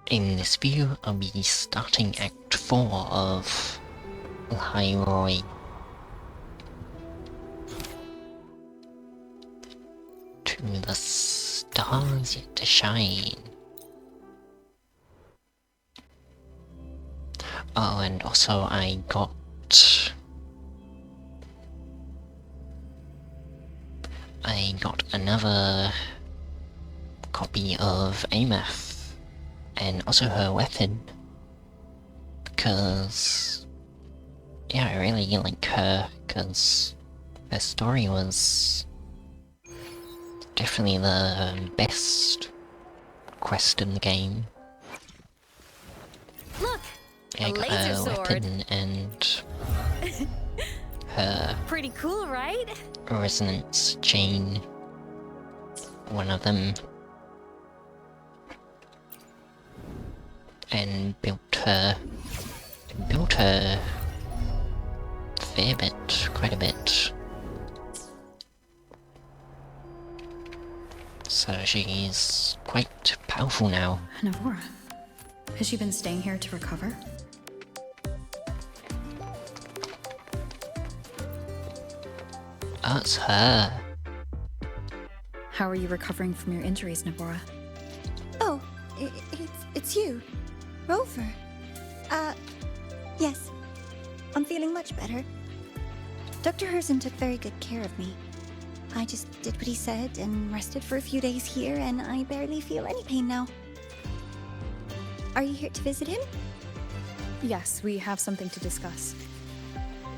In this video, I'll be starting Act 4 of Lahai-Roi. To the stars yet to shine. Oh, and also I got another copy of Ameth, and also her weapon, because yeah, I really like her, because her story was definitely the best quest in the game. Look, Yeah, I got laser her sword. weapon and her Pretty cool, right? resonance chain, one of them, and built her fair bit, quite a bit. So she's quite powerful now. Navora, has she been staying here to recover? That's her. How are you recovering from your injuries, Navora? Oh, it's you, Rover. Yes. I'm feeling much better. Dr. Herzen took very good care of me. I just did what he said and rested for a few days here, and I barely feel any pain now. Are you here to visit him? Yes, we have something to discuss.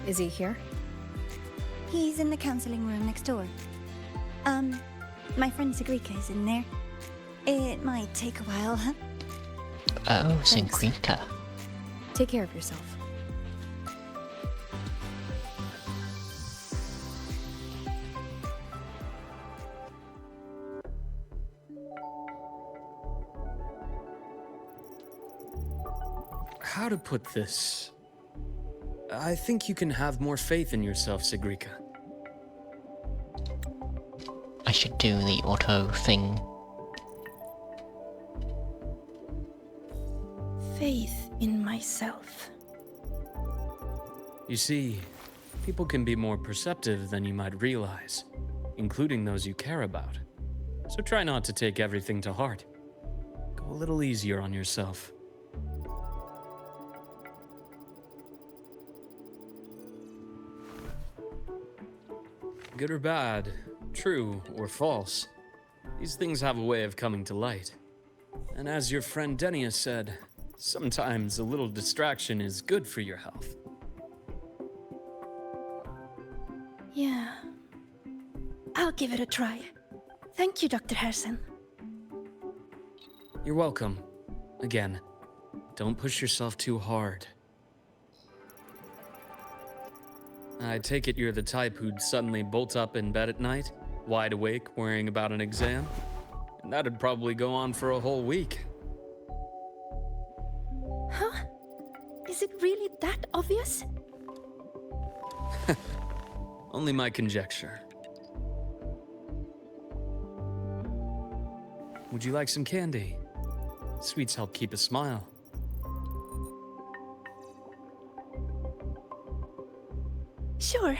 Is he here? He's in the counseling room next door. My friend Segue is in there. It might take a while, huh? Oh, Thanks. Segue. Take care of yourself. How to put this? I think you can have more faith in yourself, Segue. I should do the auto thing. Faith in myself. You see, people can be more perceptive than you might realize, including those you care about. So try not to take everything to heart. Go a little easier on yourself. Good or bad, true or false, these things have a way of coming to light. And as your friend Denia said, sometimes a little distraction is good for your health. Yeah. I'll give it a try. Thank you, Dr. Herzen. You're welcome. Again, don't push yourself too hard. I take it you're the type who'd suddenly bolt up in bed at night, wide awake, worrying about an exam? And that'd probably go on for a whole week. Huh? Is it really that obvious? Only my conjecture. Would you like some candy? Sweets help keep a smile. Sure.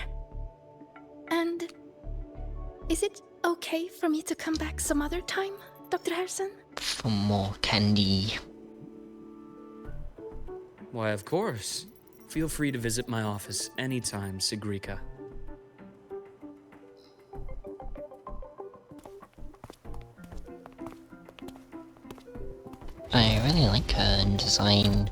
And is it okay for me to come back some other time, Dr. Herzen? For more candy. Why, of course. Feel free to visit my office anytime, Segue. I really like her design.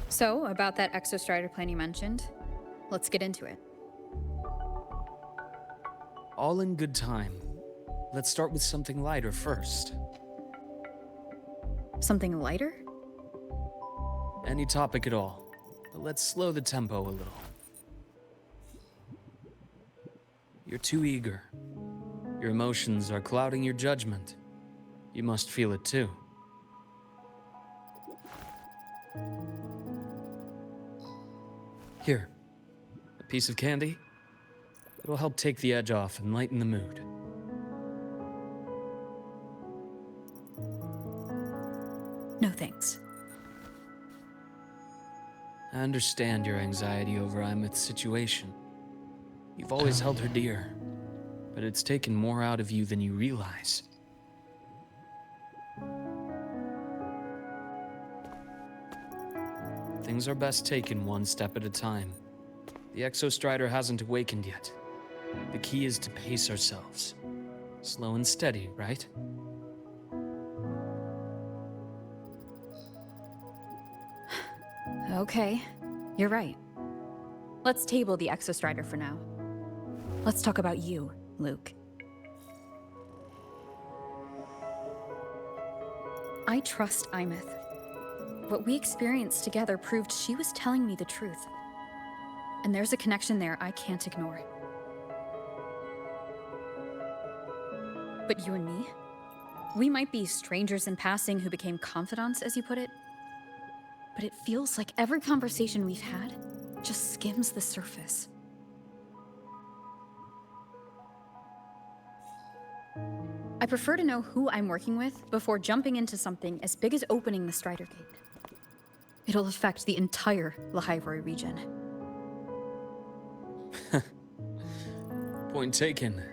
So, about that exostrider plan you mentioned, let's get into it. All in good time. Let's start with something lighter first. Something lighter? Any topic at all, but let's slow the tempo a little. You're too eager. Your emotions are clouding your judgment. You must feel it too. Here, a piece of candy. It'll help take the edge off and lighten the mood. No thanks. I understand your anxiety over Imeth's situation. You've always held her dear, but it's taken more out of you than you realize. Things are best taken one step at a time. The Exostrider hasn't awakened yet. The key is to pace ourselves. Slow and steady, right? Okay, you're right. Let's table the Exostrider for now. Let's talk about you, Luke. I trust Imeth. What we experienced together proved she was telling me the truth. And there's a connection there I can't ignore. But you and me? We might be strangers in passing who became confidants, as you put it. But it feels like every conversation we've had just skims the surface. I prefer to know who I'm working with before jumping into something as big as opening the Strider Gate. It'll affect the entire Lahai-Roi region. Point taken.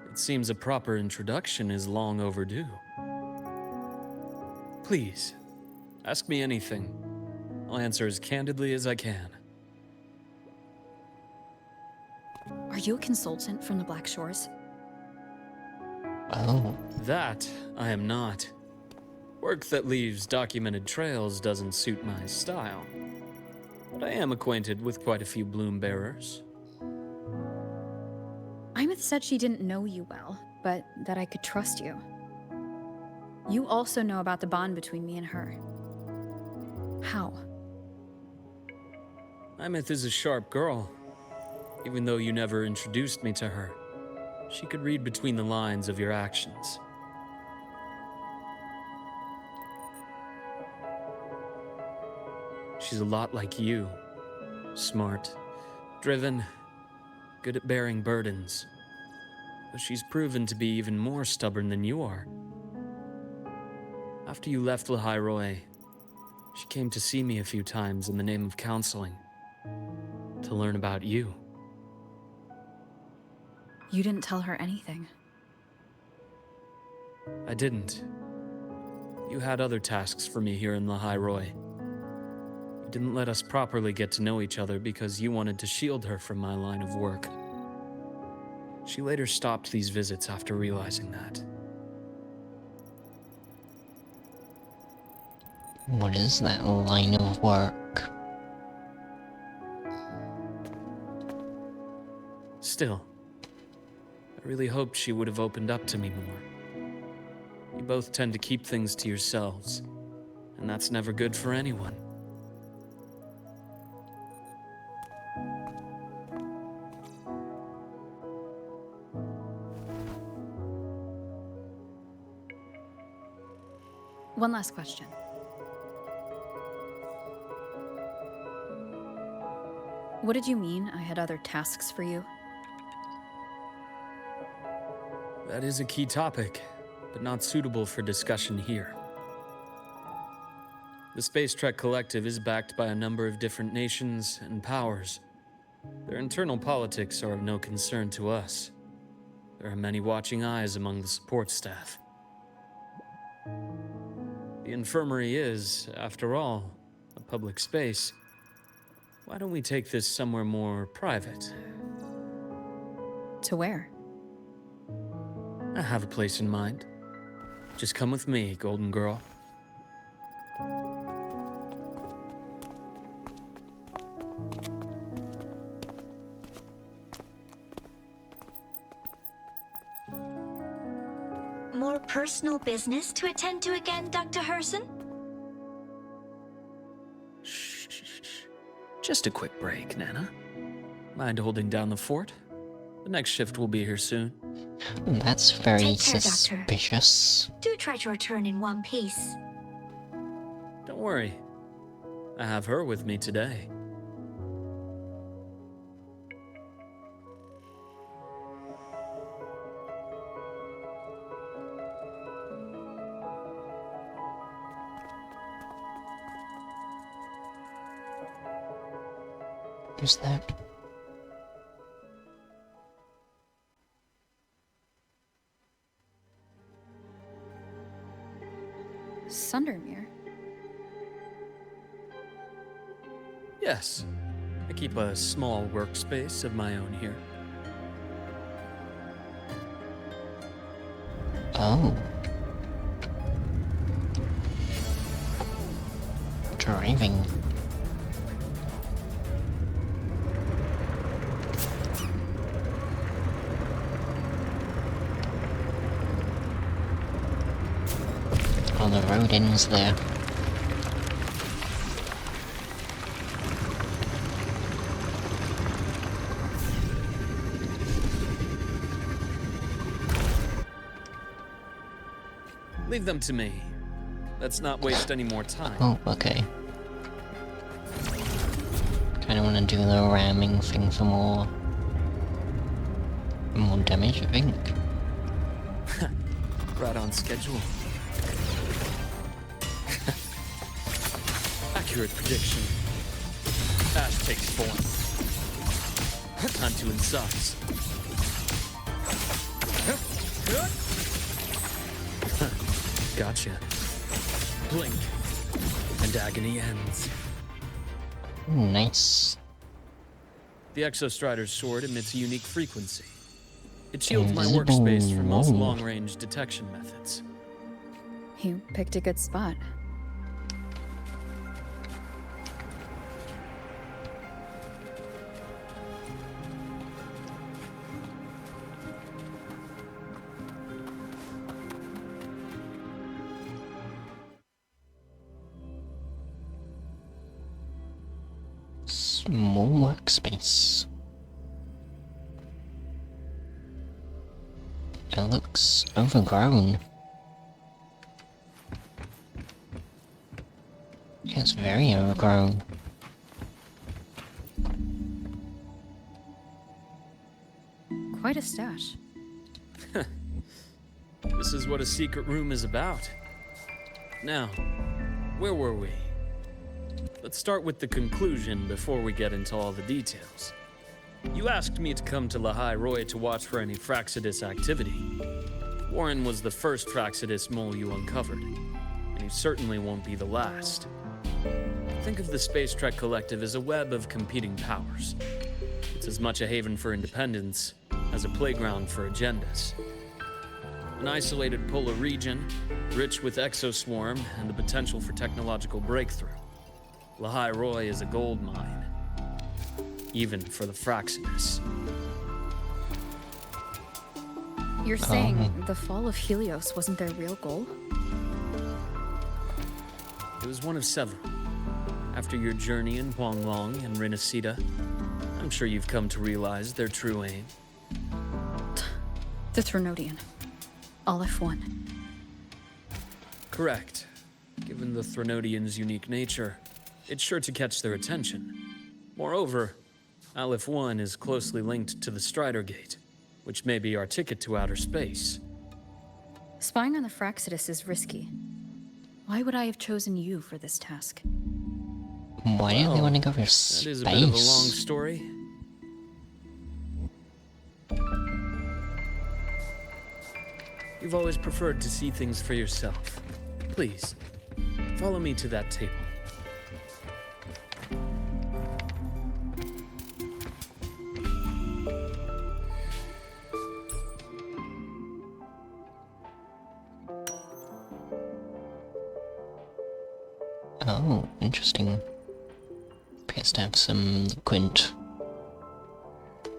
It seems a proper introduction is long overdue. Please, ask me anything. I'll answer as candidly as I can. Are you a consultant from the Black Shores? Oh. That I am not. Work that leaves documented trails doesn't suit my style. But I am acquainted with quite a few bloom bearers. Imeth said she didn't know you well, but that I could trust you. You also know about the bond between me and her. How? Imeth is a sharp girl. Even though you never introduced me to her, she could read between the lines of your actions. She's a lot like you. Smart, driven, good at bearing burdens. But she's proven to be even more stubborn than you are. After you left Lahai-Roi, she came to see me a few times in the name of counseling, to learn about you. You didn't tell her anything. I didn't. You had other tasks for me here in Lahai-Roi. You didn't let us properly get to know each other because you wanted to shield her from my line of work. She later stopped these visits after realizing that. What is that line of work? Still, I really hoped she would have opened up to me more. You both tend to keep things to yourselves, and that's never good for anyone. One last question. What did you mean I had other tasks for you? That is a key topic, but not suitable for discussion here. The Space Trek Collective is backed by a number of different nations and powers. Their internal politics are of no concern to us. There are many watching eyes among the support staff. The infirmary is, after all, a public space. Why don't we take this somewhere more private? To where? I have a place in mind. Just come with me, Golden Girl. More personal business to attend to again, Dr. Herson? Shh. Just a quick break, Nana. Mind holding down the fort? The next shift will be here soon. That's very Take care, Doctor. suspicious. Do try to return in one piece. Don't worry. I have her with me today. Who's that? Sundermere? Yes. I keep a small workspace of my own here. Oh. Driving. Oh, the road ends there. Leave them to me. Let's not waste any more time. Oh, okay. Kinda wanna do the ramming thing for more damage, I think. Right on schedule. Accurate prediction. Ash takes form. Time to incise. Gotcha. Blink, and agony ends. Ooh, nice. The Exostrider's sword emits a unique frequency. It shields my Invisible. workspace from most Whoa. long-range detection methods. You picked a good spot. Small workspace. It looks overgrown. Yeah, it's very overgrown. Quite a stash. This is what a secret room is about. Now, where were we? Let's start with the conclusion before we get into all the details. You asked me to come to Lahai-Roi to watch for any Fraxidus activity. Warren was the first Fraxidus mole you uncovered, and he certainly won't be the last. Think of the Space Trek Collective as a web of competing powers. It's as much a haven for independence as a playground for agendas. An isolated polar region, rich with exoswarm and the potential for technological breakthrough. Lahai-Roi is a gold mine, even for the Fraxidus. You're saying the fall of Helios wasn't their real goal? It was one of several. After your journey in Huanglong and Renacida, I'm sure you've come to realize their true aim. The Trinodian. Aleph 1. Correct. Given the Threnodians' unique nature, it's sure to catch their attention. Moreover, Aleph 1 is closely linked to the Strider Gate, which may be our ticket to outer space. Spying on the Fraxidus is risky. Why would I have chosen you for this task? Why do they Well, want to go for That space? is a bit of a long story. You've always preferred to see things for yourself. Please, follow me to that table. Oh, interesting. Appears to have some liquid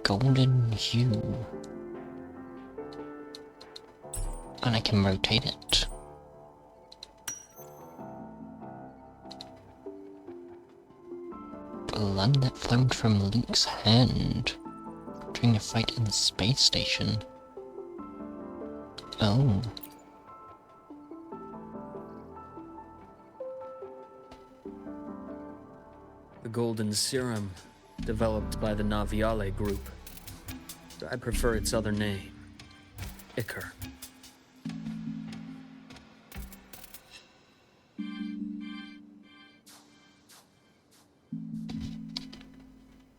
golden hue. And I can rotate it. Blood that flowed from Luke's hand during a fight in the space station. Oh. The golden serum, developed by the Naviale group. I prefer its other name, Ichor.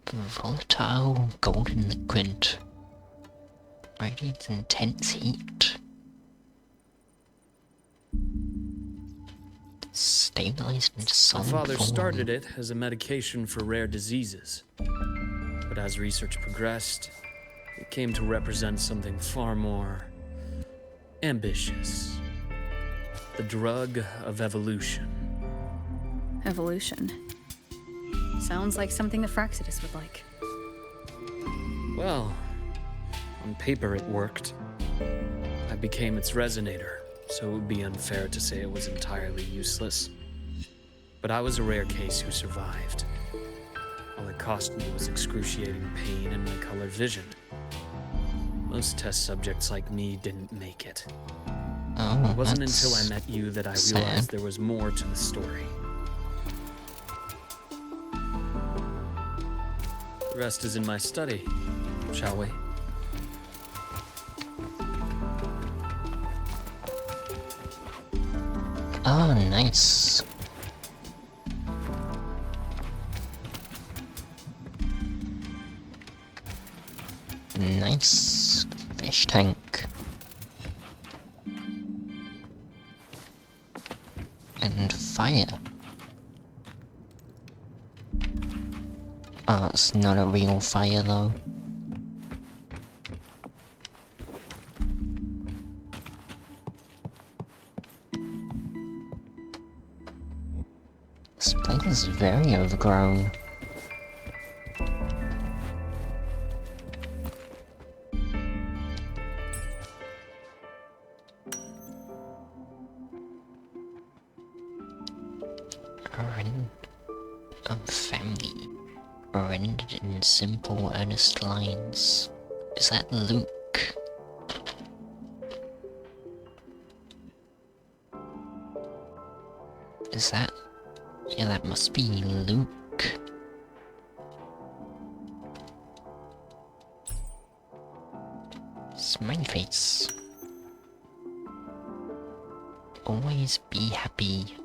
Volatile golden liquid. Radiates intense heat. Stabilized into My solid father form. started it as a medication for rare diseases. But as research progressed, it came to represent something far more ambitious. The drug of evolution. Evolution. Sounds like something the Fraxidus would like. Well, on paper it worked. I became its resonator, so it would be unfair to say it was entirely useless. But I was a rare case who survived. All it cost me was excruciating pain and my colored vision. Most test subjects like me didn't make it. Oh, It wasn't that's until I met you that I sad. realized there was more to the story. The rest is in my study, shall we? Oh, nice. Nice fish tank. And fire. Oh, it's not a real fire though. This place is very overgrown. Family. Rendered in simple, earnest lines. Is that Luke? Is that... Yeah, that must be Luke. Smiley face. Always be happy.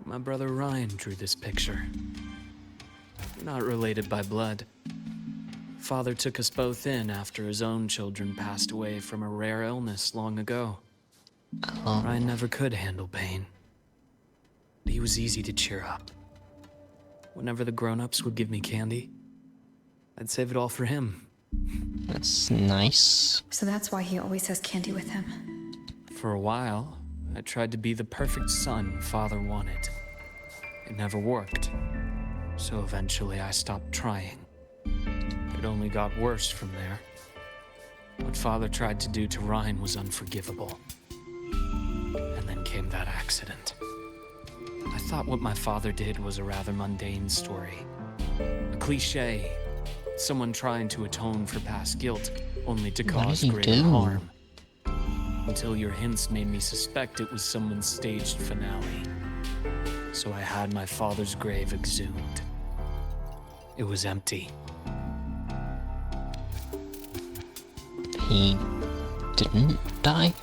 My brother Ryan drew this picture. We're not related by blood. Father took us both in after his own children passed away from a rare illness long ago. Oh, Ryan never could handle pain. But he was easy to cheer up. Whenever the grown-ups would give me candy, I'd save it all for him. that's nice. So that's why he always has candy with him. For a while, I tried to be the perfect son Father wanted. It never worked. So eventually I stopped trying. It only got worse from there. What Father tried to do to Ryan was unforgivable. And then came that accident. I thought what my father did was a rather mundane story. A cliché. Someone trying to atone for past guilt, only to What cause did he greater do? harm. Until your hints made me suspect it was someone's staged finale. So I had my father's grave exhumed. It was empty. He didn't die?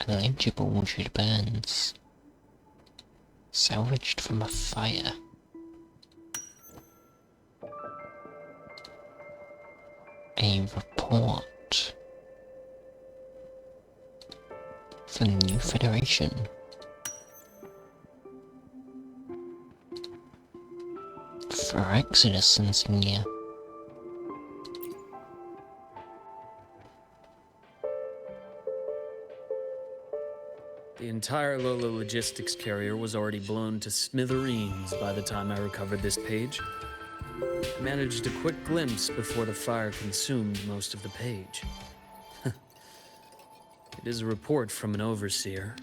Illegible wood burns. Salvaged from a fire. A report. For the new Federation. For Exodus insignia. The entire Lola logistics carrier was already blown to smithereens by the time I recovered this page. I managed a quick glimpse before the fire consumed most of the page. It is a report from an overseer.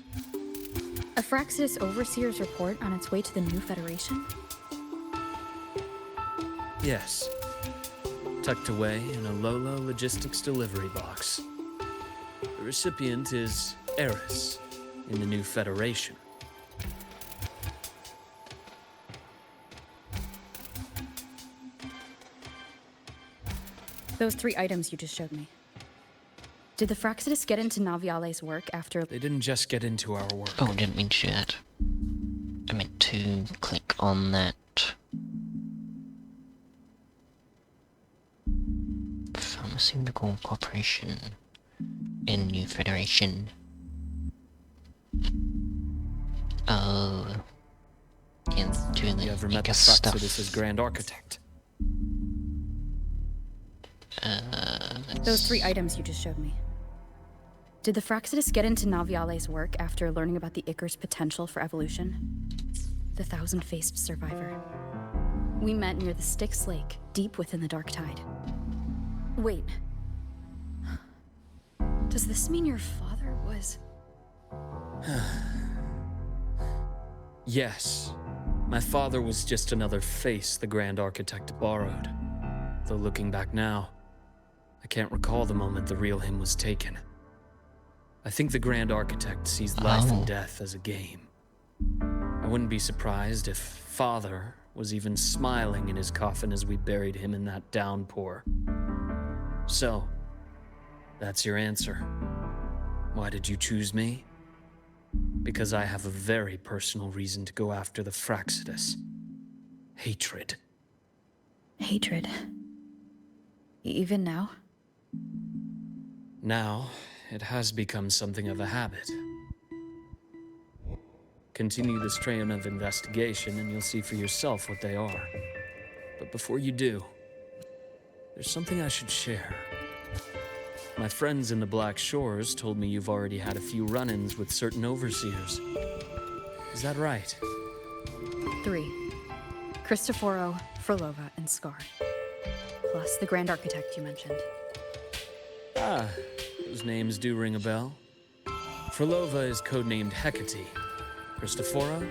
A Fraxidus Overseer's report on its way to the new Federation? Yes. Tucked away in a Lola logistics delivery box. The recipient is Eris in the new Federation. Those 3 items you just showed me. Did the Fraxidus get into Naviale's work after... They didn't just get into our work. Oh, I didn't mean to do that. I meant to click on that. Pharmaceutical Corporation in New Federation. Oh. Yeah, doing You the ever met the Mega stuff. Fraxidus' Grand Architect? Those 3 items you just showed me. Did the Fraxidus get into Naviale's work after learning about the Icar's potential for evolution? The thousand-faced survivor. We met near the Styx Lake, deep within the Dark Tide. Wait. Does this mean your father was... Yes. My father was just another face the Grand Architect borrowed. Though looking back now, I can't recall the moment the real him was taken. I think the Grand Architect sees life and death as a game. I wouldn't be surprised if Father was even smiling in his coffin as we buried him in that downpour. So, that's your answer. Why did you choose me? Because I have a very personal reason to go after the Fraxidus. Hatred. Hatred. Even now? Now, it has become something of a habit. Continue this train of investigation and you'll see for yourself what they are. But before you do, there's something I should share. My friends in the Black Shores told me you've already had a few run-ins with certain overseers. Is that right? 3. Cristoforo, Frolova, and Scar. Plus the Grand Architect you mentioned. Ah, those names do ring a bell. Frolova is codenamed Hecate. Cristoforo?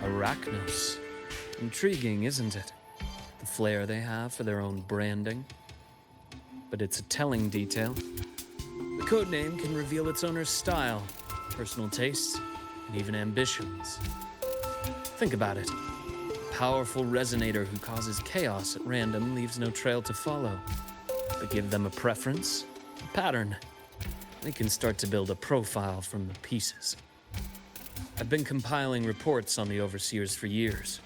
Arachnos. Intriguing, isn't it? The flair they have for their own branding. But it's a telling detail. The codename can reveal its owner's style, personal tastes, and even ambitions. Think about it. A powerful resonator who causes chaos at random leaves no trail to follow. But give them a preference, a pattern. They can start to build a profile from the pieces. I've been compiling reports on the Overseers for years.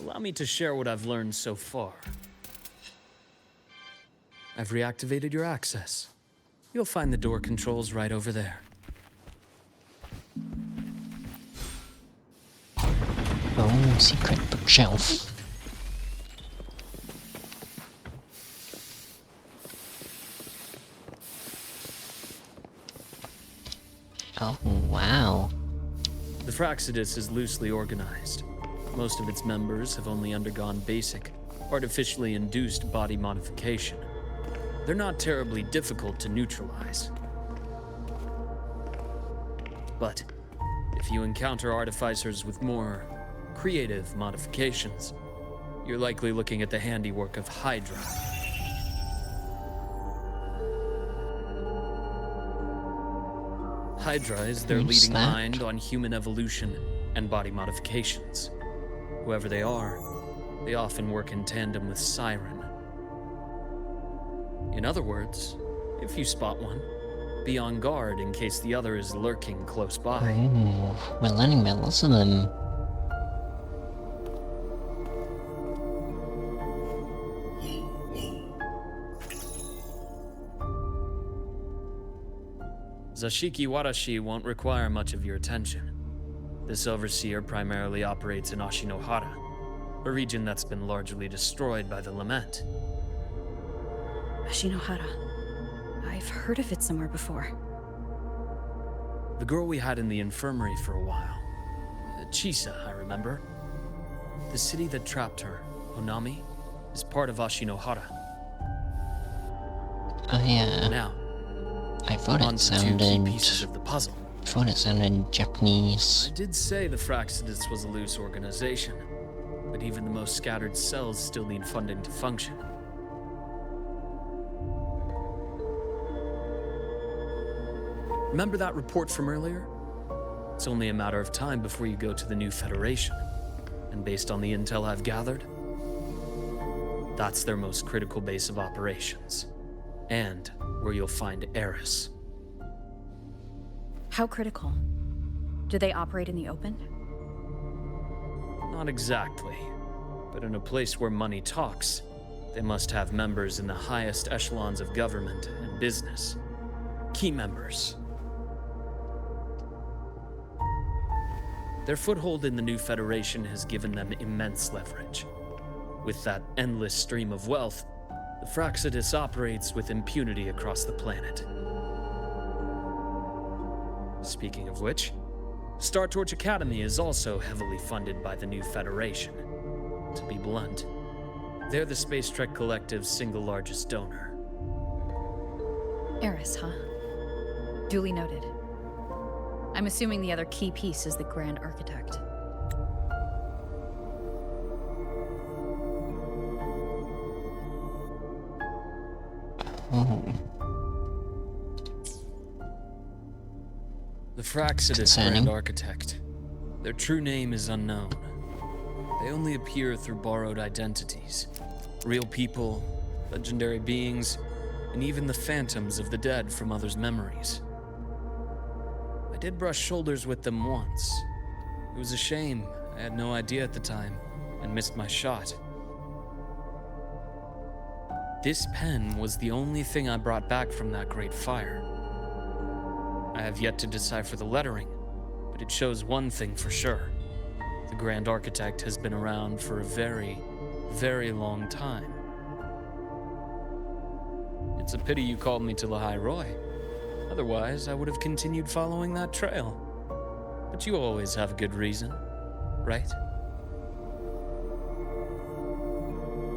Allow me to share what I've learned so far. I've reactivated your access. You'll find the door controls right over there. Oh, secret bookshelf. Oh, wow. The Fraxidus is loosely organized. Most of its members have only undergone basic, artificially induced body modification. They're not terribly difficult to neutralize. But if you encounter artificers with more creative modifications, you're likely looking at the handiwork of Hydra. Hydra is their Who's leading that? mind on human evolution and body modifications. Whoever they are, they often work in tandem with Siren. In other words, if you spot one, be on guard in case the other is lurking close by. Ooh, we're learning about lots of them. Zashiki Warashi won't require much of your attention. This overseer primarily operates in Ashinohara, a region that's been largely destroyed by the Lament. Ashinohara. I've heard of it somewhere before. The girl we had in the infirmary for a while. Chisa, I remember. The city that trapped her, Onami, is part of Ashinohara. Oh yeah. Now, I thought on it to two key pieces sounded... of the puzzle. I thought it sounded Japanese. I did say the Fraxidus was a loose organization, but even the most scattered cells still need funding to function. Remember that report from earlier? It's only a matter of time before you go to the new Federation. And based on the intel I've gathered, that's their most critical base of operations. And where you'll find Eris. How critical? Do they operate in the open? Not exactly. But in a place where money talks, they must have members in the highest echelons of government and business. Key members. Their foothold in the new Federation has given them immense leverage. With that endless stream of wealth, the Fraxidus operates with impunity across the planet. Speaking of which, Star Torch Academy is also heavily funded by the new Federation. To be blunt, they're the Space Trek Collective's single largest donor. Eris, huh? Duly noted. I'm assuming the other key piece is the Grand Architect. Oh. The Fraxidus Concerning. Grand Architect. Their true name is unknown. They only appear through borrowed identities. Real people, legendary beings, and even the phantoms of the dead from others' memories. I did brush shoulders with them once. It was a shame. I had no idea at the time, and missed my shot. This pen was the only thing I brought back from that great fire. I have yet to decipher the lettering, but it shows one thing for sure. The Grand Architect has been around for a very, very long time. It's a pity you called me to Lahai-Roi. Otherwise, I would have continued following that trail. But you always have a good reason, right?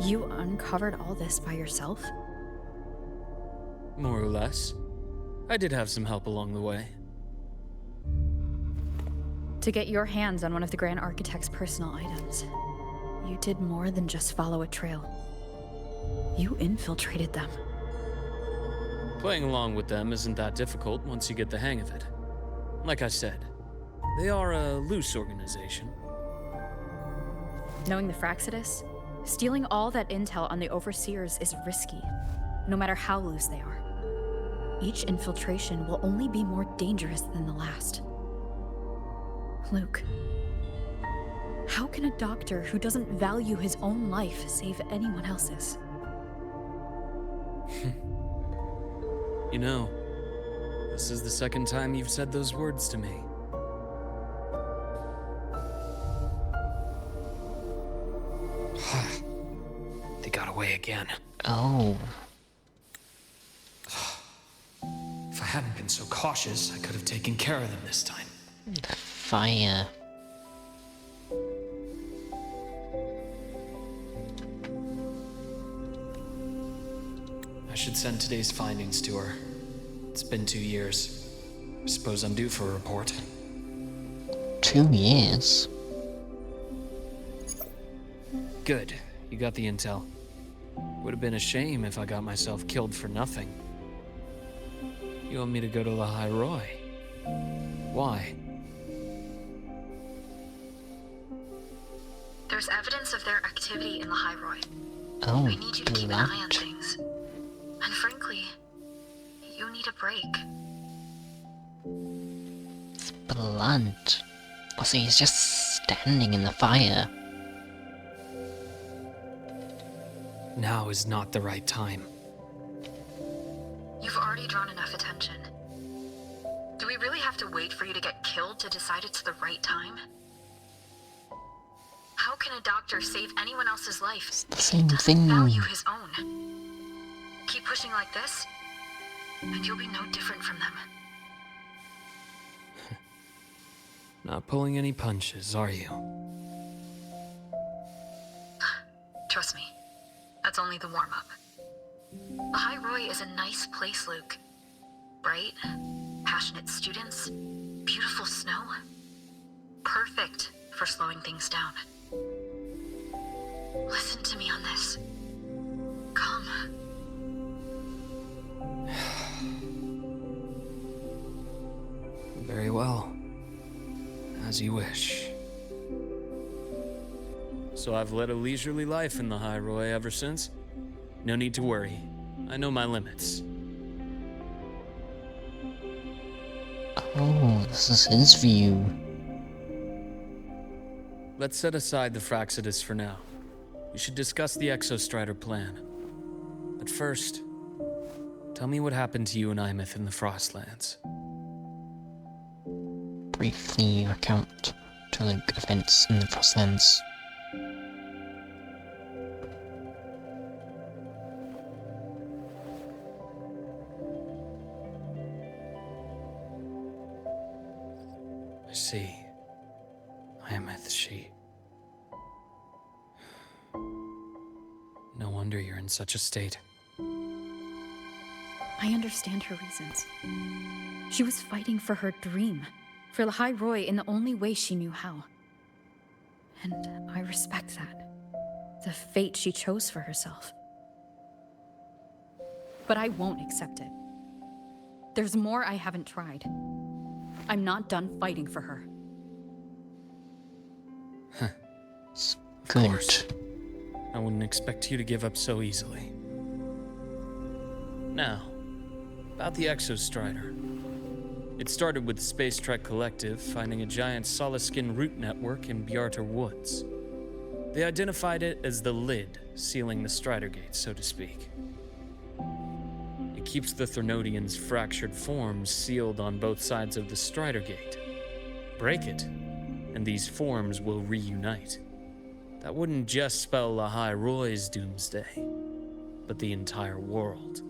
You uncovered all this by yourself? More or less. I did have some help along the way. To get your hands on one of the Grand Architect's personal items, you did more than just follow a trail. You infiltrated them. Playing along with them isn't that difficult once you get the hang of it. Like I said, they are a loose organization. Knowing the Fraxidus, stealing all that intel on the Overseers is risky, no matter how loose they are. Each infiltration will only be more dangerous than the last. Luke, how can a doctor who doesn't value his own life save anyone else's? You know, this is the second time you've said those words to me. They got away again. Oh. If I hadn't been so cautious, I could have taken care of them this time. Fire. I should send today's findings to her. It's been 2 years. I suppose I'm due for a report. 2 years? Good. You got the intel. Would have been a shame if I got myself killed for nothing. You want me to go to Lahai-Roi? Why? There's evidence of their activity in Lahai-Roi. Oh, I need you to keep an eye on blunt. things. And frankly, you need a break. It's blunt. Also, he's just standing in the fire. Now is not the right time. You've already drawn enough attention. Do we really have to wait for you to get killed to decide it's the right time? How can a doctor save anyone else's life? It's the same He doesn't thing. value his own. Keep pushing like this, and you'll be no different from them. Not pulling any punches, are you? Trust me, that's only the warm-up. Lahai-Roi is a nice place, Luke. Bright, passionate students, beautiful snow. Perfect for slowing things down. Listen to me on this. Come. Very well. As you wish. So I've led a leisurely life in the Lahai-Roi ever since. No need to worry. I know my limits. Oh, this is his view. Let's set aside the Fractsidus for now. We should discuss the Exostrider plan. But first, tell me what happened to you and Imeth in the Frostlands. Briefly recount to the events in the Frostlands. I see. Imeth, she... No wonder you're in such a state. I understand her reasons. She was fighting for her dream, for Lahai-Roi in the only way she knew how. And I respect that. The fate she chose for herself. But I won't accept it. There's more I haven't tried. I'm not done fighting for her. Good. I wouldn't expect you to give up so easily. Now, about the Exostrider. It started with the Space Trek Collective finding a giant solid-skin root network in Bjartar Woods. They identified it as the lid, sealing the Strider Gate, so to speak. It keeps the Threnodians' fractured forms sealed on both sides of the Strider Gate. Break it, and these forms will reunite. That wouldn't just spell Lahai-Roi's doomsday, but the entire world.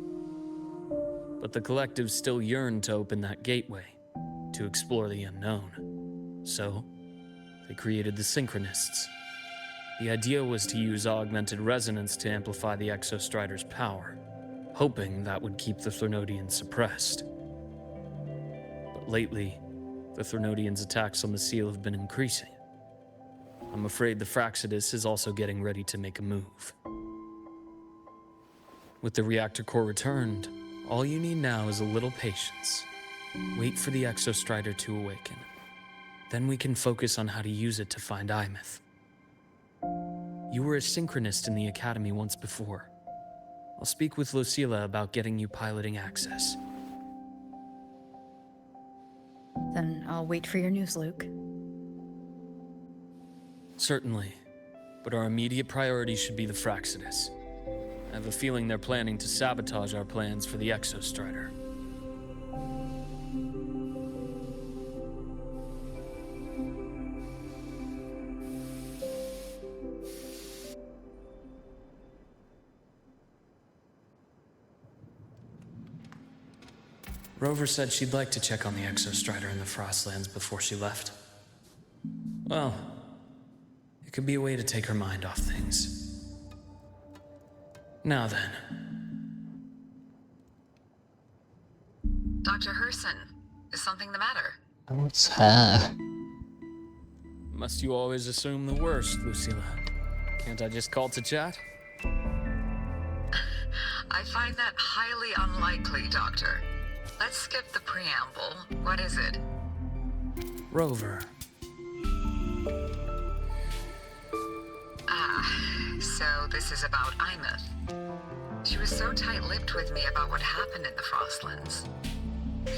But the Collective still yearned to open that gateway, to explore the unknown. So, they created the Synchronists. The idea was to use augmented resonance to amplify the Exostrider's power, hoping that would keep the Threnodians suppressed. But lately, the Threnodians' attacks on the seal have been increasing. I'm afraid the Fractsidus is also getting ready to make a move. With the reactor core returned, all you need now is a little patience. Wait for the Exostrider to awaken. Then we can focus on how to use it to find Imeth. You were a synchronist in the Academy once before. I'll speak with Lucilla about getting you piloting access. Then I'll wait for your news, Luke. Certainly, but our immediate priority should be the Fractsidus. I have a feeling they're planning to sabotage our plans for the Exostrider. Rover said she'd like to check on the Exostrider in the Frostlands before she left. Well, it could be a way to take her mind off things. Now then. Dr. Herson, is something the matter? Oh, it's her. Must you always assume the worst, Lucilla? Can't I just call to chat? I find that highly unlikely, Doctor. Let's skip the preamble. What is it? Rover. So this is about Imeth. She was so tight-lipped with me about what happened in the Frostlands.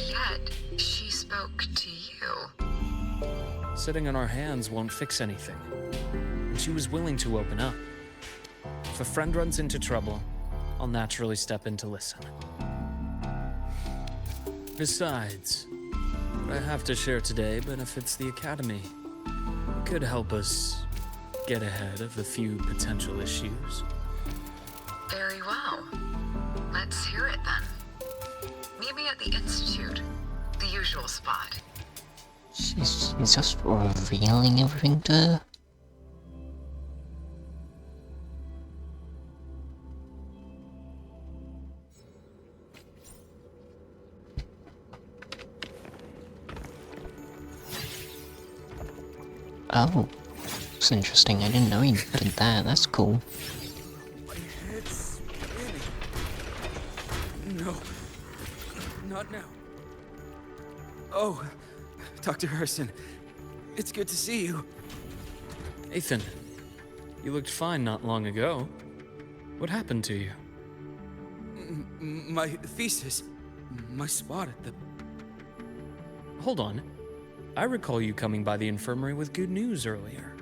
Yet, she spoke to you. Sitting on our hands won't fix anything. And she was willing to open up. If a friend runs into trouble, I'll naturally step in to listen. Besides, what I have to share today benefits the Academy. It could help us get ahead of a few potential issues. Very well. Let's hear it then. Meet me at the Institute, the usual spot. She's just revealing everything to her. Oh, it's interesting. I didn't know he did that. That's cool. My head's spinning. No. Not now. Oh, Dr. Harrison. It's good to see you. Ethan, you looked fine not long ago. What happened to you? My thesis. My spot at the... Hold on. I recall you coming by the infirmary with good news earlier.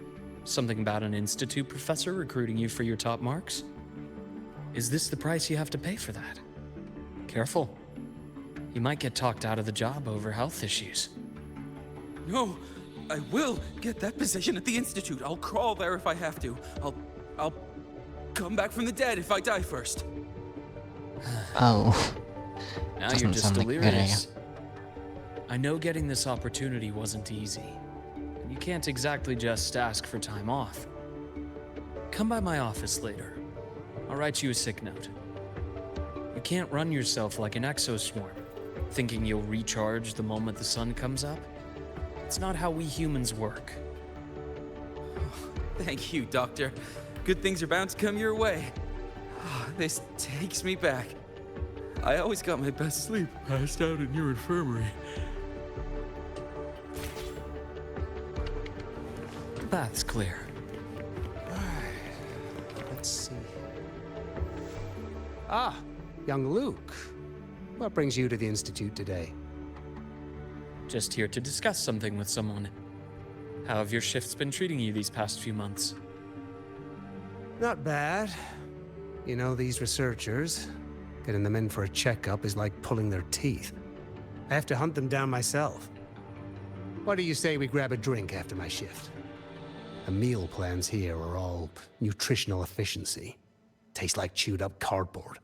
Something about an institute professor recruiting you for your top marks? Is this the price you have to pay for that? Careful. You might get talked out of the job over health issues. No, I will get that position at the institute. I'll crawl there if I have to. I'll come back from the dead if I die first. Oh. Now Doesn't you're just sound like a good idea. delirious. I know getting this opportunity wasn't easy. You can't exactly just ask for time off. Come by my office later. I'll write you a sick note. You can't run yourself like an exoswarm, thinking you'll recharge the moment the sun comes up. It's not how we humans work. Thank you, Doctor. Good things are bound to come your way. This takes me back. I always got my best sleep passed out in your infirmary. The path's clear. Let's see. Ah, young Luke. What brings you to the Institute today? Just here to discuss something with someone. How have your shifts been treating you these past few months? Not bad. You know, these researchers, getting them in for a checkup is like pulling their teeth. I have to hunt them down myself. What do you say we grab a drink after my shift? The meal plans here are all nutritional efficiency. Tastes like chewed up cardboard.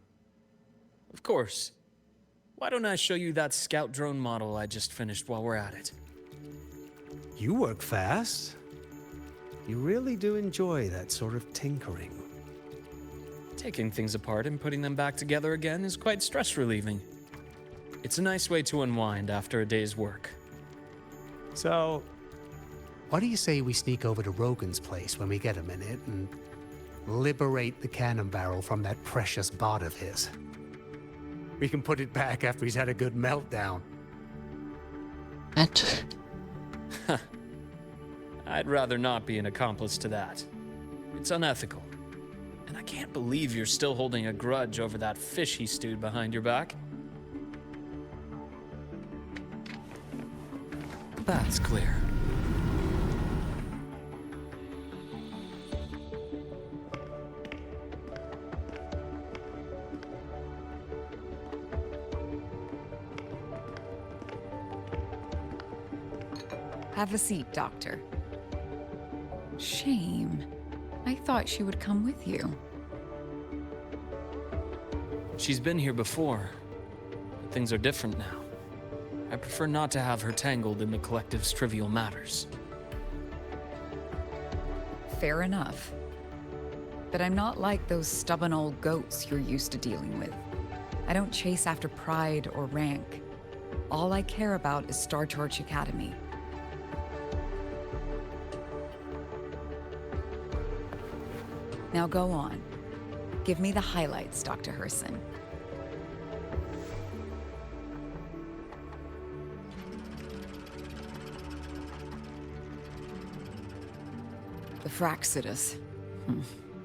Of course. Why don't I show you that scout drone model I just finished while we're at it? You work fast. You really do enjoy that sort of tinkering. Taking things apart and putting them back together again is quite stress-relieving. It's a nice way to unwind after a day's work. So, what do you say we sneak over to Rogan's place when we get a minute and liberate the cannon barrel from that precious bot of his? We can put it back after he's had a good meltdown. That... I'd rather not be an accomplice to that. It's unethical. And I can't believe you're still holding a grudge over that fish he stewed behind your back. The path's clear. Have a seat, Doctor. Shame. I thought she would come with you. She's been here before, but things are different now. I prefer not to have her tangled in the collective's trivial matters. Fair enough. But I'm not like those stubborn old goats you're used to dealing with. I don't chase after pride or rank. All I care about is Star Torch Academy. Now go on. Give me the highlights, Dr. Herson. The Fraxidus.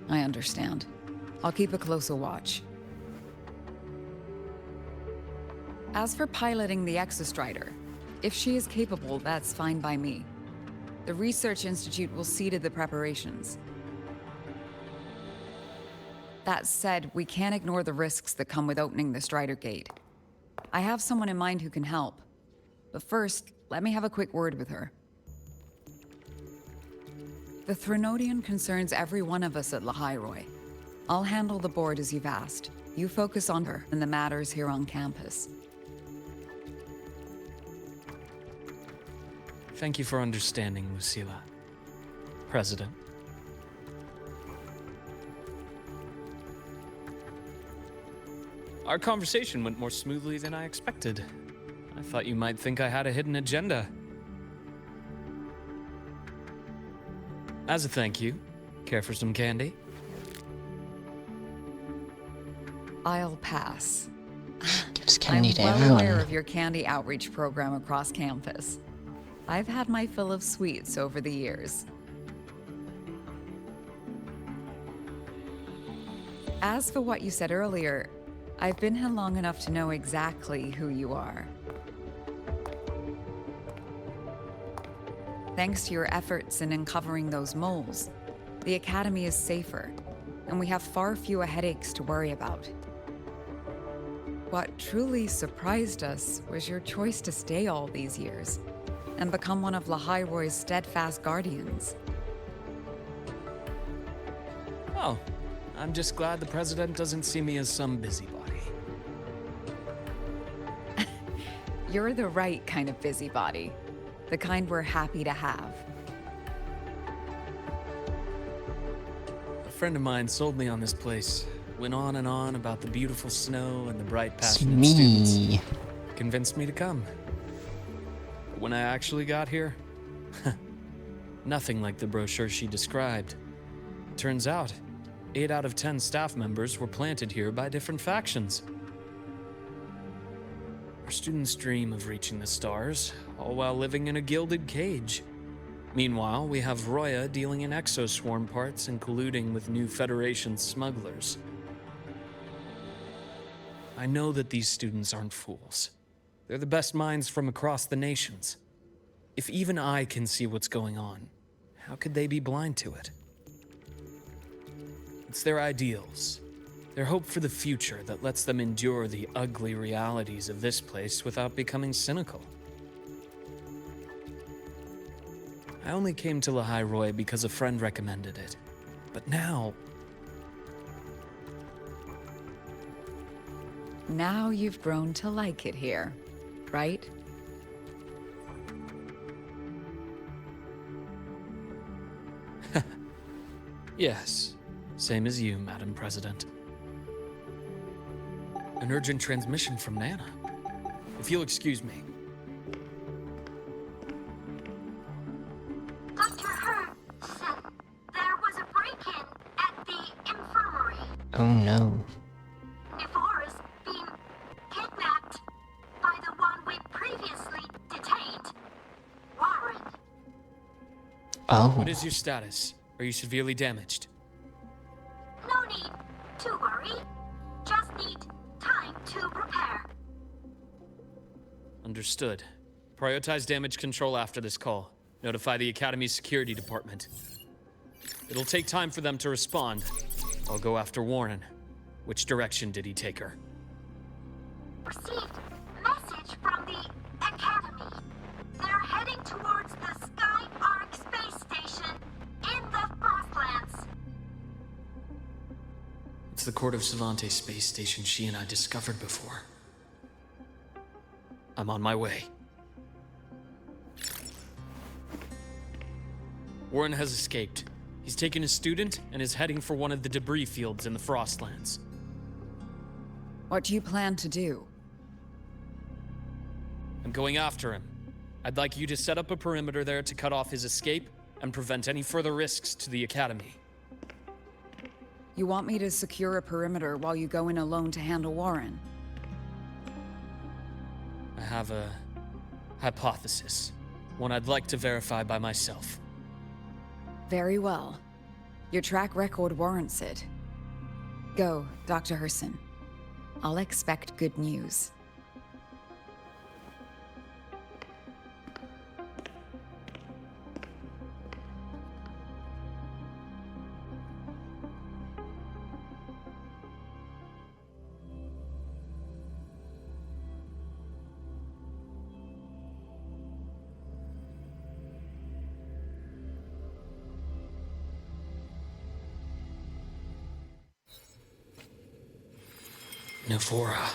I understand. I'll keep a closer watch. As for piloting the Exostrider, if she is capable, that's fine by me. The Research Institute will see to the preparations. That said, we can't ignore the risks that come with opening the Strider Gate. I have someone in mind who can help. But first, let me have a quick word with her. The Threnodian concerns every one of us at Lahai-Roi. I'll handle the board as you've asked. You focus on her and the matters here on campus. Thank you for understanding, Lucilla. President. Our conversation went more smoothly than I expected. I thought you might think I had a hidden agenda. As a thank you, care for some candy? I'll pass. Gives I'm candy to well everyone. aware of your candy outreach program across campus. I've had my fill of sweets over the years. As for what you said earlier, I've been here long enough to know exactly who you are. Thanks to your efforts in uncovering those moles, the Academy is safer, and we have far fewer headaches to worry about. What truly surprised us was your choice to stay all these years and become one of Lahai-Roi's steadfast guardians. Oh, I'm just glad the President doesn't see me as some busybody. You're the right kind of busybody, the kind we're happy to have. A friend of mine sold me on this place. Went on and on about the beautiful snow and the bright, It's passionate students. me. Convinced me to come. But when I actually got here, nothing like the brochure she described. Turns out, 8 out of 10 staff members were planted here by different factions. Our students dream of reaching the stars, all while living in a gilded cage. Meanwhile, we have Roya dealing in exoswarm parts and colluding with new Federation smugglers. I know that these students aren't fools. They're the best minds from across the nations. If even I can see what's going on, how could they be blind to it? It's their ideals, their hope for the future that lets them endure the ugly realities of this place without becoming cynical. I only came to Lahai-Roi because a friend recommended it. But now... Now you've grown to like it here, right? Yes, same as you, Madam President. An urgent transmission from Nana. If you'll excuse me. Dr. Hurd said there was a break-in at the infirmary. Oh no. Nevora's been kidnapped by the one we previously detained, Warren. Oh. What is your status? Are you severely damaged? No need to worry. Just need time to repair. Understood. Prioritize damage control after this call. Notify the Academy's security department. It'll take time for them to respond. I'll go after Warren. Which direction did he take her? Received message from the Academy. They're heading towards the Sky Arc space station in the Frostlands. It's the Court of Savante space station she and I discovered before. I'm on my way. Warren has escaped. He's taken a student and is heading for one of the debris fields in the Frostlands. What do you plan to do? I'm going after him. I'd like you to set up a perimeter there to cut off his escape and prevent any further risks to the Academy. You want me to secure a perimeter while you go in alone to handle Warren? I have a hypothesis. One I'd like to verify by myself. Very well. Your track record warrants it. Go, Dr. Herson. I'll expect good news. Nevora,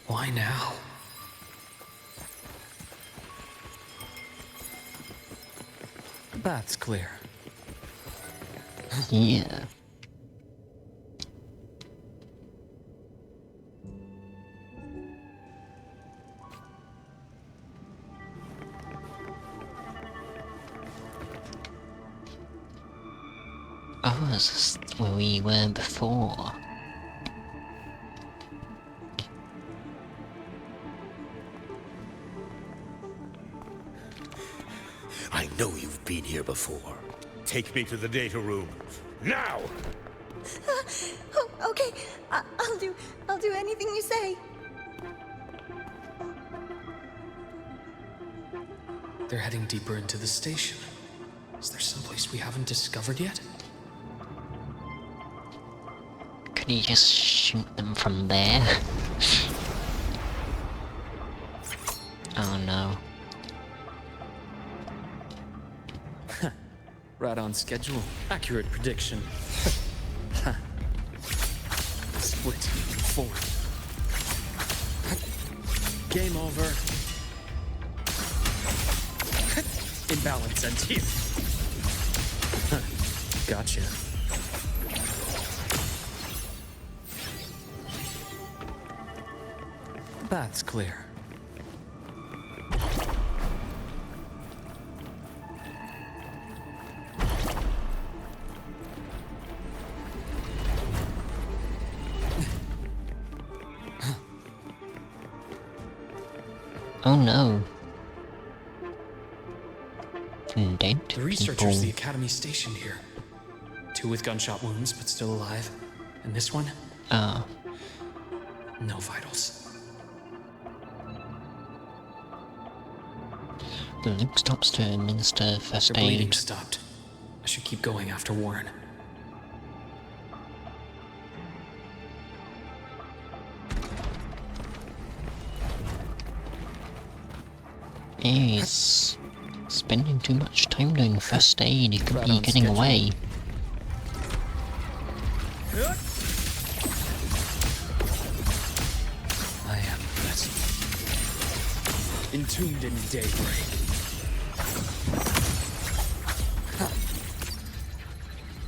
why now? Path's clear. Yeah. Oh, this is where we were before. I know you've been here before. Take me to the data room. Now! Oh, okay. I'll do anything you say. They're heading deeper into the station. Is there someplace we haven't discovered yet? Could you just shoot them from there? Oh no. Right on schedule. Accurate prediction. Split forward. Game over. Imbalance ends here. Gotcha. Path's clear. Oh no. Dead The researchers the Academy stationed here. 2 with gunshot wounds, but still alive. And this one? Oh. No vitals. Luke stops to administer first Their bleeding aid. stopped. I should keep going after Warren. He's spending too much time doing first aid. He could Right be on getting schedule. away. I am blessed. Entombed in daybreak.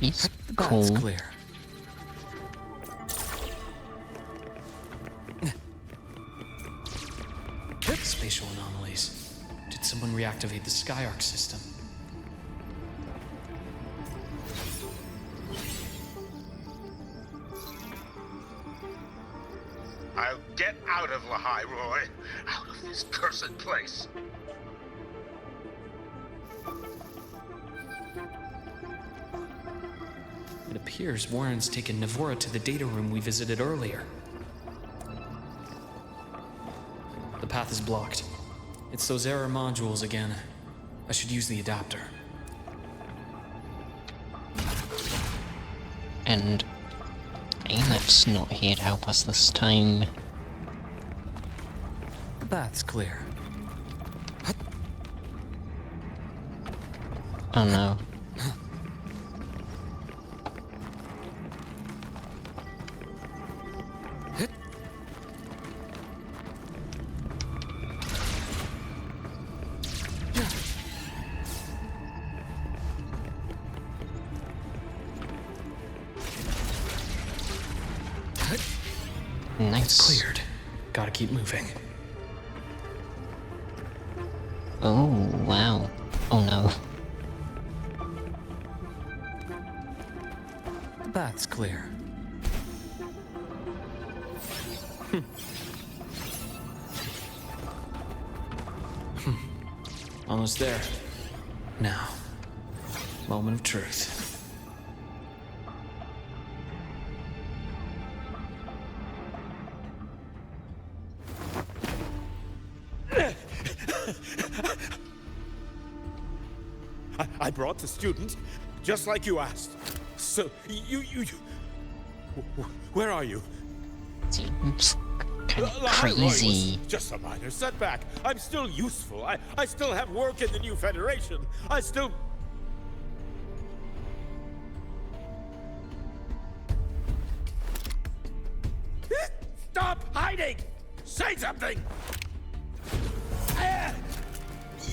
He's That's cool. clear. Spatial anomalies. Did someone reactivate the Skyarc system? I'll get out of Lahai-Roi. Out of this cursed place. It appears Warren's taken Navora to the data room we visited earlier. The path is blocked. It's those error modules again. I should use the adapter. And Alep's not here to help us this time. The path's clear. Oh no. Nice. Cleared. Gotta keep moving. Oh, wow. Oh no. The path's clear. Almost there. Now, moment of truth. I brought the student, just like you asked. So, you... Where are you? Seems kind of Lahai-Roi was crazy. just a minor setback. I'm still useful. I still have work in the new Federation. I still... Stop hiding! Say something!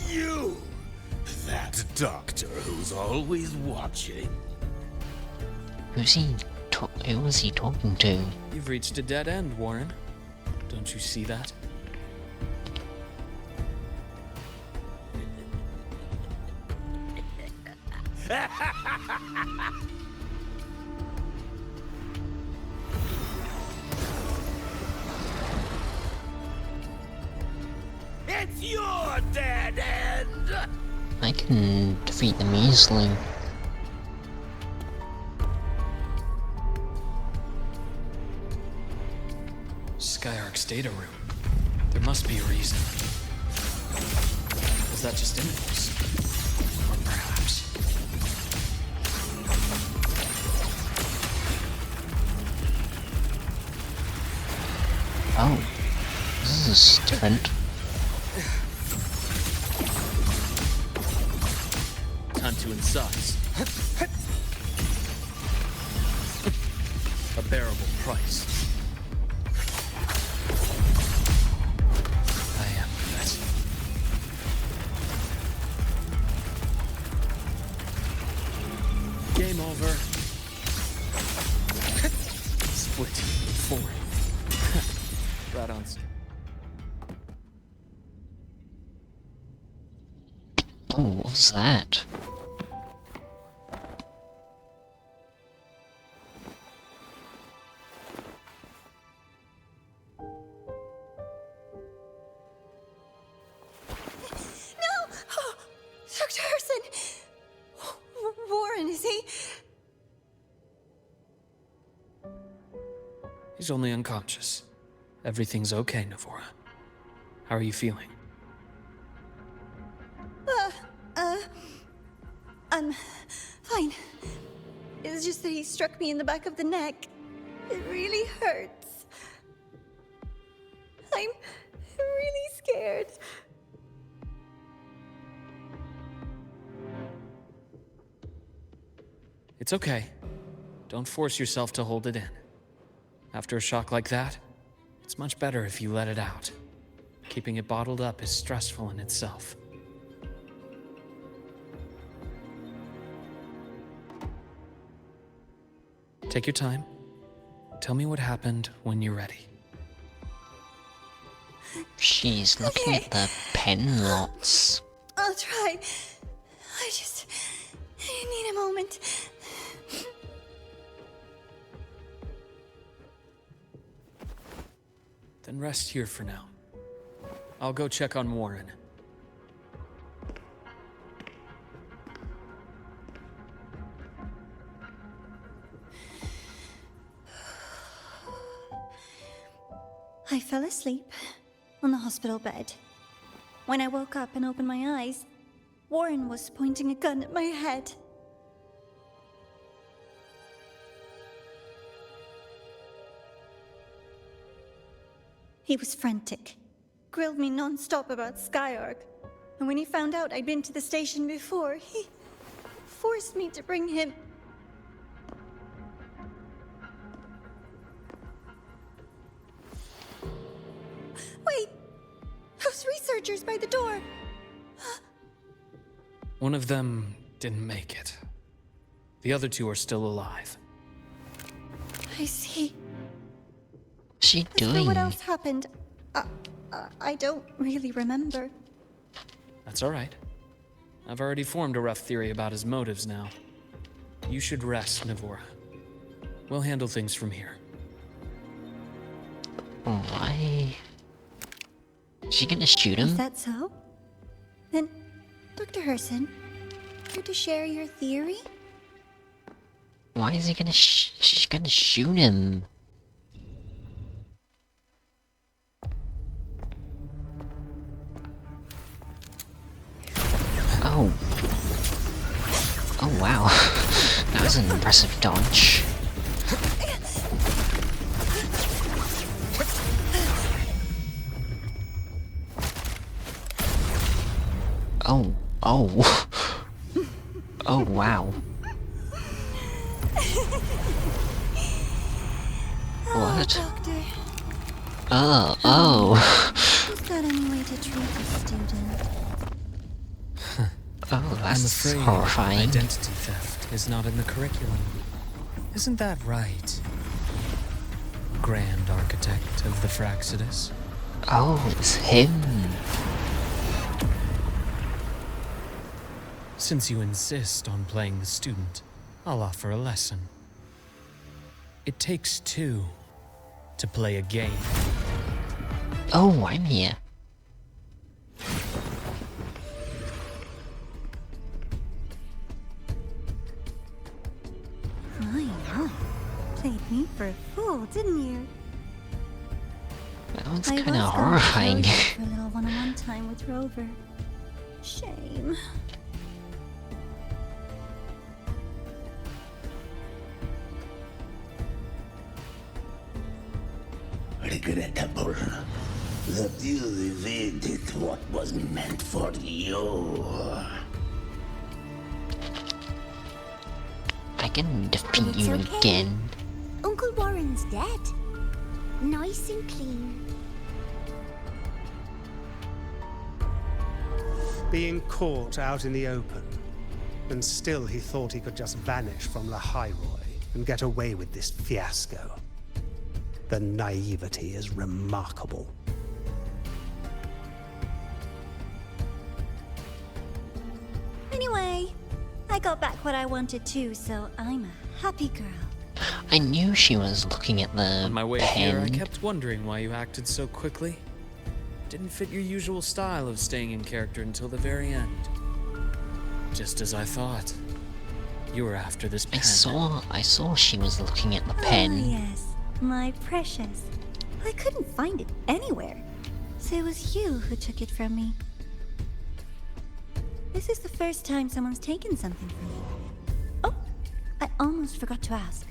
You! That doctor who's always watching. Who was he talking to? You've reached a dead end, Warren. Don't you see that? It's your dead end! I can defeat them easily. Skyark's data room. There must be a reason. Was that just impulse? Or perhaps... Oh, this is different. Time to incise. A bearable price. I am that. Game over. Split 4. Right on. Oh, what was that? Dr. Harrison! Warren, is he? He's only unconscious. Everything's okay, Navora. How are you feeling? I'm fine. It's just that he struck me in the back of the neck. It really hurts. I'm really scared. It's okay. Don't force yourself to hold it in. After a shock like that, it's much better if you let it out. Keeping it bottled up is stressful in itself. Take your time. Tell me what happened when you're ready. She's looking at the pen lots. I'll try. I need a moment. Then rest here for now. I'll go check on Warren. I fell asleep on the hospital bed. When I woke up and opened my eyes, Warren was pointing a gun at my head. He was frantic, grilled me non-stop about Skyark, and when he found out I'd been to the station before, he forced me to bring him. Wait! Those researchers by the door! One of them didn't make it. The other two are still alive. I see. What's she As for doing? what else happened, I don't really remember. That's all right. I've already formed a rough theory about his motives now. You should rest, Navora. We'll handle things from here. Why? Is she gonna shoot Is him? that so? Then, Dr. Herson, care to share your theory? Why is he gonna she's gonna shoot him? Oh. Oh wow. That was an impressive dodge. Oh. Oh. Oh wow. What? Doctor. Oh. Is that any way to treat a student? Oh, I'm afraid horrifying. identity theft is not in the curriculum. Isn't that right, Grand Architect of the Fraxidus? Oh, it's him. Since you insist on playing the student, I'll offer a lesson. It takes two to play a game. Oh, I'm here. My, played me for a fool, didn't you? That was I kind was of going to horrifying. tell you for a little one-on-one time with Rover. Shame. Regrettable that you evaded what was meant for you. I can defeat It's you okay. again. Uncle Warren's dead. Nice and clean. Being caught out in the open, and still he thought he could just vanish from Lahai-Roi and get away with this fiasco. The naivety is remarkable. Anyway, I got back what I wanted too, so I'm a happy girl. I knew she was looking at the On my way pen. here, I kept wondering why you acted so quickly. Didn't fit your usual style of staying in character until the very end. Just as I thought. You were after this pen. I saw she was looking at the pen. Oh, yes, my precious. I couldn't find it anywhere. So it was you who took it from me. This is the first time someone's taken something from me. Oh, I almost forgot to ask.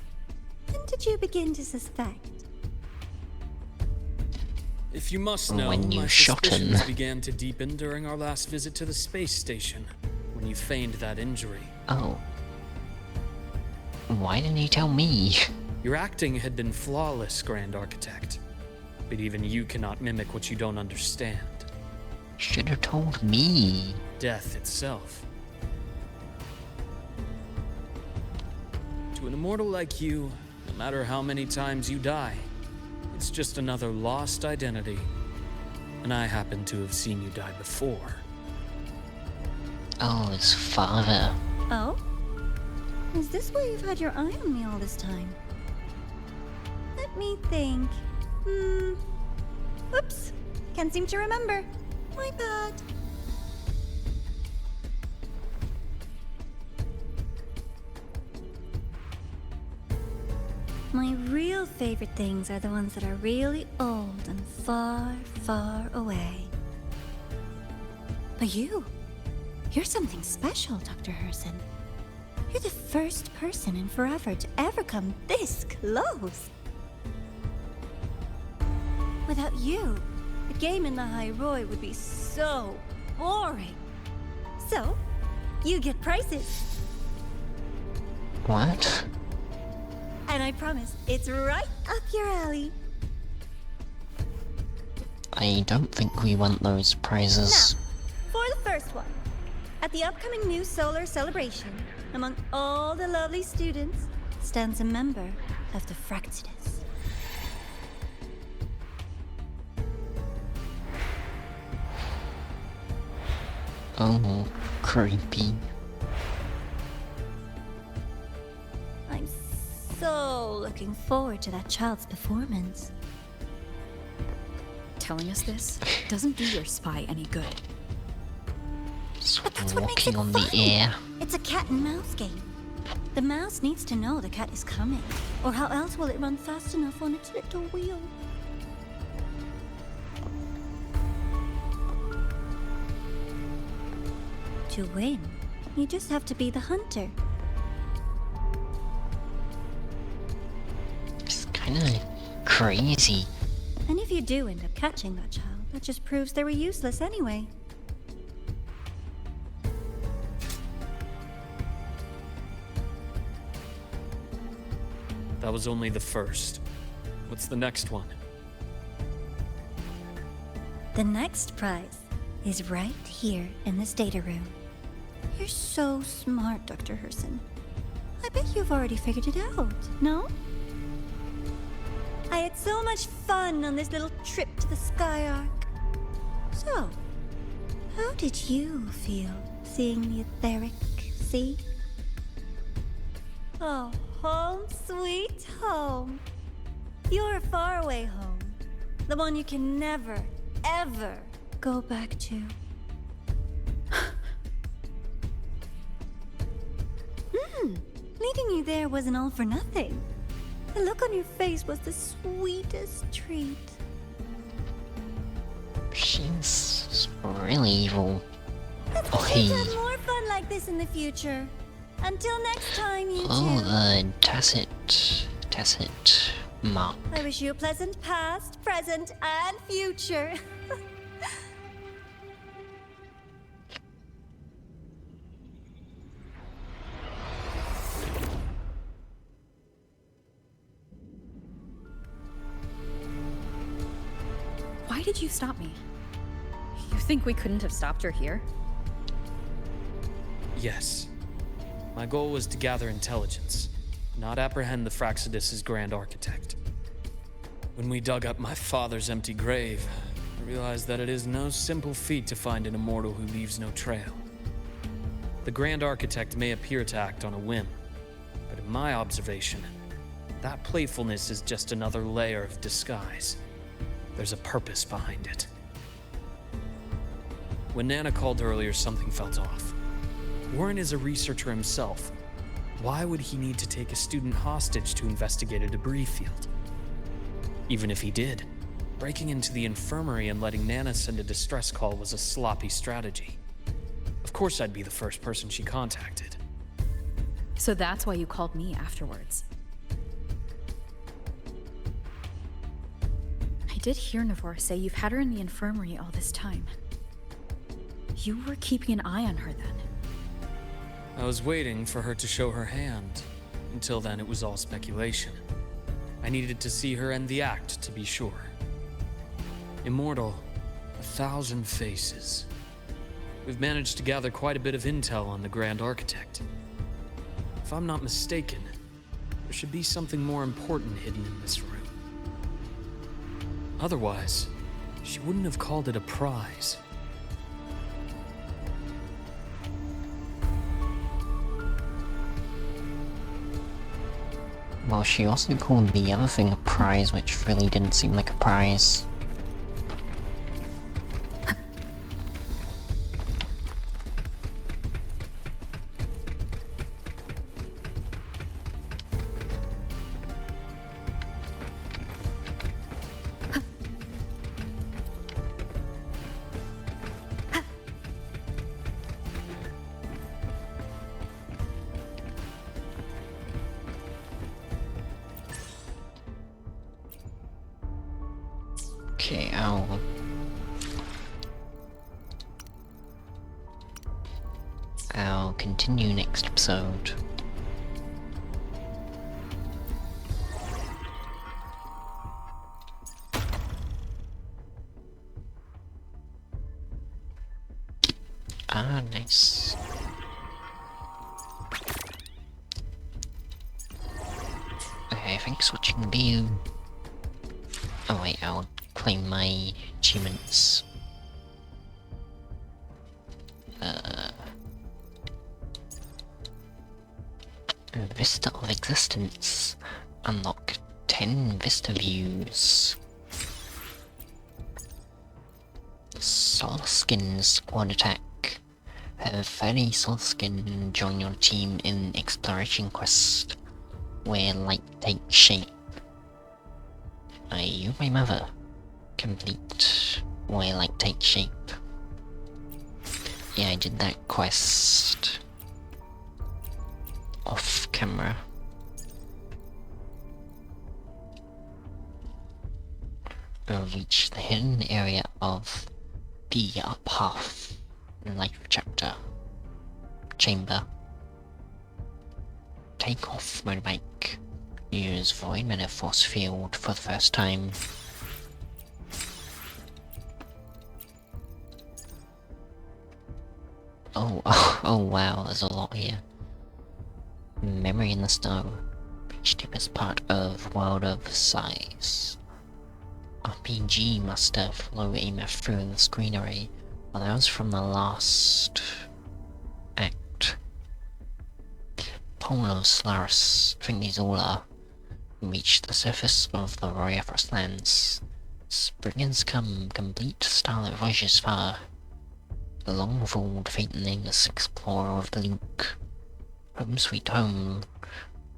When did you begin to suspect? If you must know, When you my shot him. suspicions began to deepen during our last visit to the space station, when you feigned that injury. Oh. Why didn't you tell me? Your acting had been flawless, Grand Architect. But even you cannot mimic what you don't understand. Should have told me. Death itself. To an immortal like you, no matter how many times you die, it's just another lost identity. And I happen to have seen you die before. Oh, his father. Oh? Is this why you've had your eye on me all this time? Let me think. Oops. Can't seem to remember. My bad. My real favorite things are the ones that are really old and far, far away. But you're something special, Dr. Herson. You're the first person in forever to ever come this close. Without you, the game in Lahai-Roi would be so boring. So, you get prizes. What? And I promise, it's right up your alley. I don't think we want those prizes. Now, for the first one, at the upcoming new solar celebration, among all the lovely students, stands a member of the Fraxidus. Oh, creepy. I'm so looking forward to that child's performance. Telling us this doesn't do your spy any good. Just But that's what makes walking it on fun. the air. It's a cat and mouse game. The mouse needs to know the cat is coming, or how else will it run fast enough on its little wheel? To win, you just have to be the hunter. It's kind of crazy. And if you do end up catching that child, that just proves they were useless anyway. That was only the first. What's the next one? The next prize is right here in this data room. You're so smart, Dr. Herson. I bet you've already figured it out, no? I had so much fun on this little trip to the Sky Arc. So, how did you feel seeing the etheric sea? Oh, home sweet home. Your faraway home. The one you can never, ever go back to. Leading you there wasn't all for nothing. The look on your face was the sweetest treat. She's really evil. Let's Oh, continue to hey. have more fun like this in the future. Until next time, you Oh, two. the tacit mark. I wish you a pleasant past, present, and future. Why did you stop me? You think we couldn't have stopped her here? Yes. My goal was to gather intelligence, not apprehend the Fraxidus' grand architect. When we dug up my father's empty grave, I realized that it is no simple feat to find an immortal who leaves no trail. The grand architect may appear to act on a whim, but in my observation, that playfulness is just another layer of disguise. There's a purpose behind it. When Nana called earlier, something felt off. Warren is a researcher himself. Why would he need to take a student hostage to investigate a debris field? Even if he did, breaking into the infirmary and letting Nana send a distress call was a sloppy strategy. Of course I'd be the first person she contacted. So that's why you called me afterwards. I did hear Navor say you've had her in the infirmary all this time. You were keeping an eye on her then. I was waiting for her to show her hand. Until then, it was all speculation. I needed to see her end the act to be sure. Immortal, 1,000 faces. We've managed to gather quite a bit of intel on the Grand Architect. If I'm not mistaken, there should be something more important hidden in this room. Otherwise, she wouldn't have called it a prize. Well, she also called the other thing a prize, which really didn't seem like a prize. Okay, I'll continue next episode. Ah, nice. Okay, I think switching view. Oh wait, I'll claim my achievements. Vista of Existence. Unlock 10 Vista views. Soulskin Squad Attack. Have 30 Soulskin join your team in Exploration Quest, where light takes shape. Are you my mother? Complete where light takes shape. Yeah, I did that quest off camera. We'll reach the hidden area of the up half life chapter chamber. Take off motorbike. Use Void Mana Force Field for the first time. Oh, Oh wow, there's a lot here. Memory in the Snow. Each deepest part of World of Size. RPG Master flow EMF through the screen array. Well, that was from the last act. Polo Solaris, I think these all are. Reach the surface of the Roya Frostlands. Spring has come, complete starlit voyages far. The long-fold fate nameless explorer of the Luke. Home sweet home.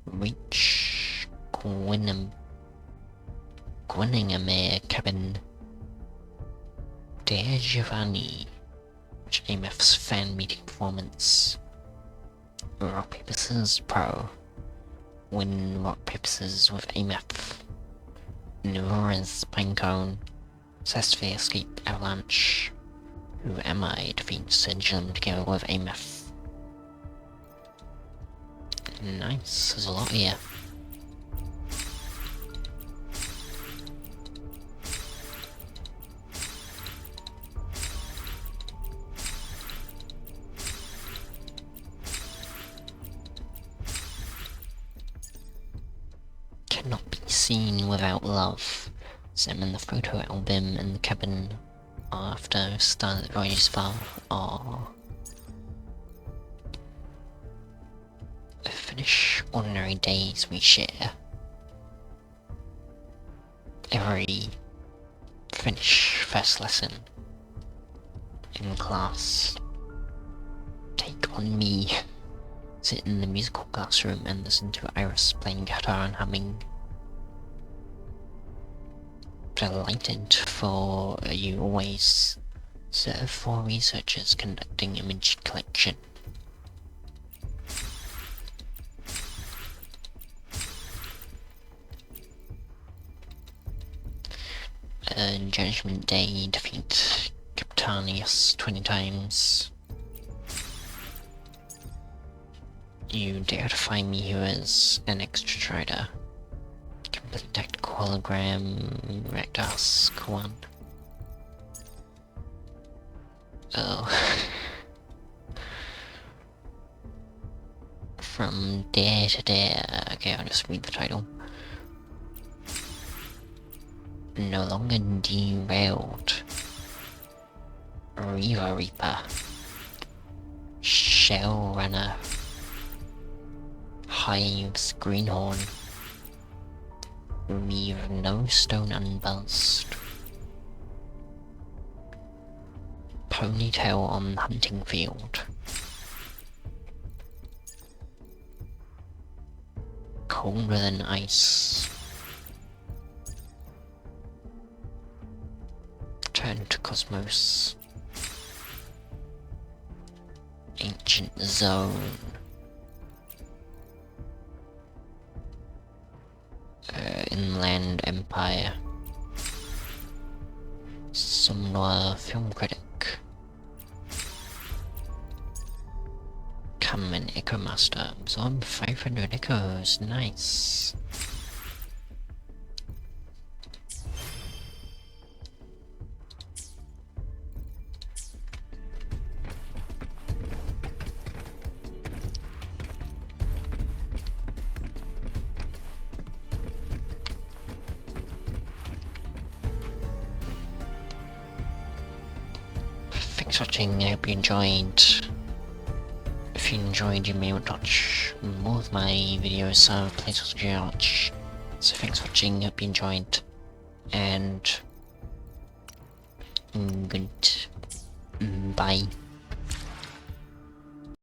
Reach Gwynningamere cabin. Dear Giovanni, which AMF's fan meeting performance. Rock Paper Scissors Pro. Win Rock Paper Scissors with AMF. Neura's Pinecone. Cesphere Escape Avalanche. Who am I? Defeat Sigilum together with AMF. Nice, there's a lot here. Cannot be seen without love. Sam in the photo album in the cabin after Starlit Voyages file. Aww. Finish ordinary days we share. Every finish first lesson in class. Take on me. Sit in the musical classroom and listen to Iris playing guitar and humming. Delighted for you always. Serve for researchers conducting image collection. Judgment Day, defeat Capitanius 20 times. You dare to find me who is an extra trader. Complete tactical hologram, Rectus, Kwan. Oh. From dare to dare. Okay, I'll just read the title. No longer derailed. Riva Reaper. Shell Runner. Hives Greenhorn. Leave no stone unbuzzed. Ponytail on hunting field. Colder than ice. Turn to Cosmos. Ancient Zone. Inland Empire. Somnoir Film Critic. Come an Echo Master. Absorb 500 echoes. Nice. Thanks for watching, I hope you enjoyed. If you enjoyed, you may want to watch more of my videos of places to watch. So thanks for watching, hope you enjoyed, and good bye.